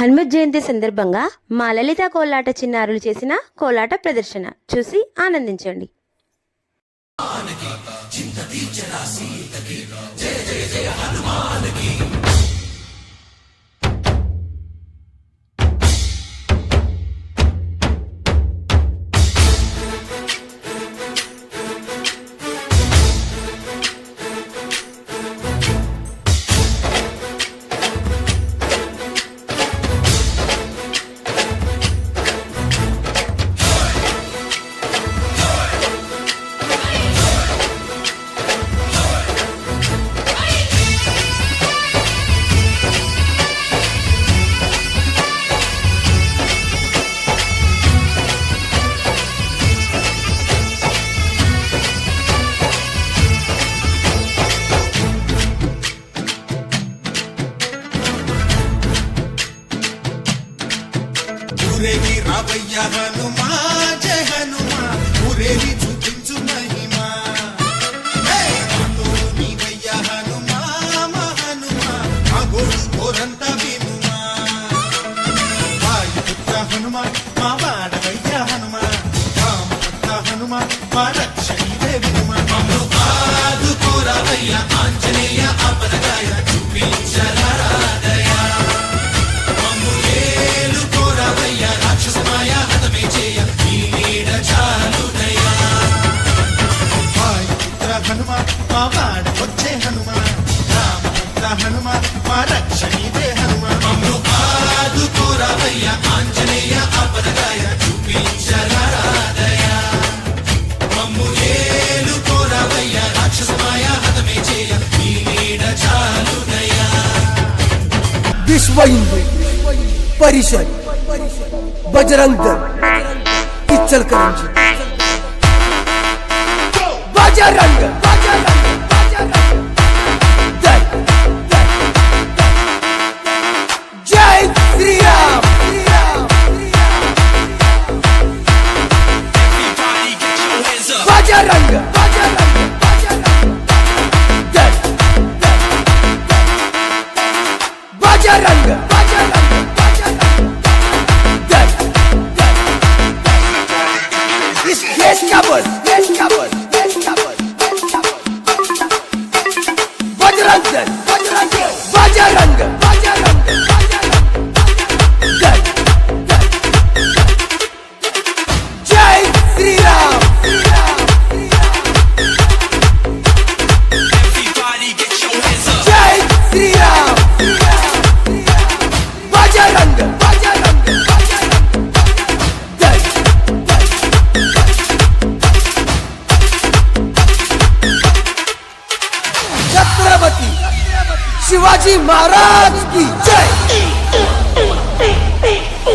హనుమత్ జయంతి సందర్భంగా మా లలిత కోలాట చిన్నారులు చేసిన కోలాట ప్రదర్శన చూసి ఆనందించండి. ఊరేగి రావయ్య హనుమా జయ హనుమా ఊరేగి చూపించు మహిమా నీవయ్య హనుమా మా హనుమా మా గోడు కోరంతా వినుమా వాయుపుత్ర హనుమా మా వాడవయ్య హనుమా రామపుత్ర హనుమా మా రక్షణివే వినుమా మమ్ము ఆదుకోరావయ్య ఆంజనేయ అపరగాయ చూపించరాదయ హనుమా మా వాడ వచ్చే హనుమా రామపుత్ర హనుమా మా రక్షణివే హనుమా మమ్ము ఆదుకోరావయ్య ఆంజనేయ అపరగాయ చూపించరాదయ మమ్ము ఏలుకోరావయ్య రాక్షసమాయ హతమే చేయ నీ నీడ చాలుదయా. विश्व हिंदू परिषद बजरंग दल इचलकरंजी बजरंग दल जय श्री राम बजरंग दल बजरंग इस देश का बल बजरंग दल बजरंग दल जय श्री राम जय श्री राम बजरंग दल छत्रपति शिवाजी महाराज की जय।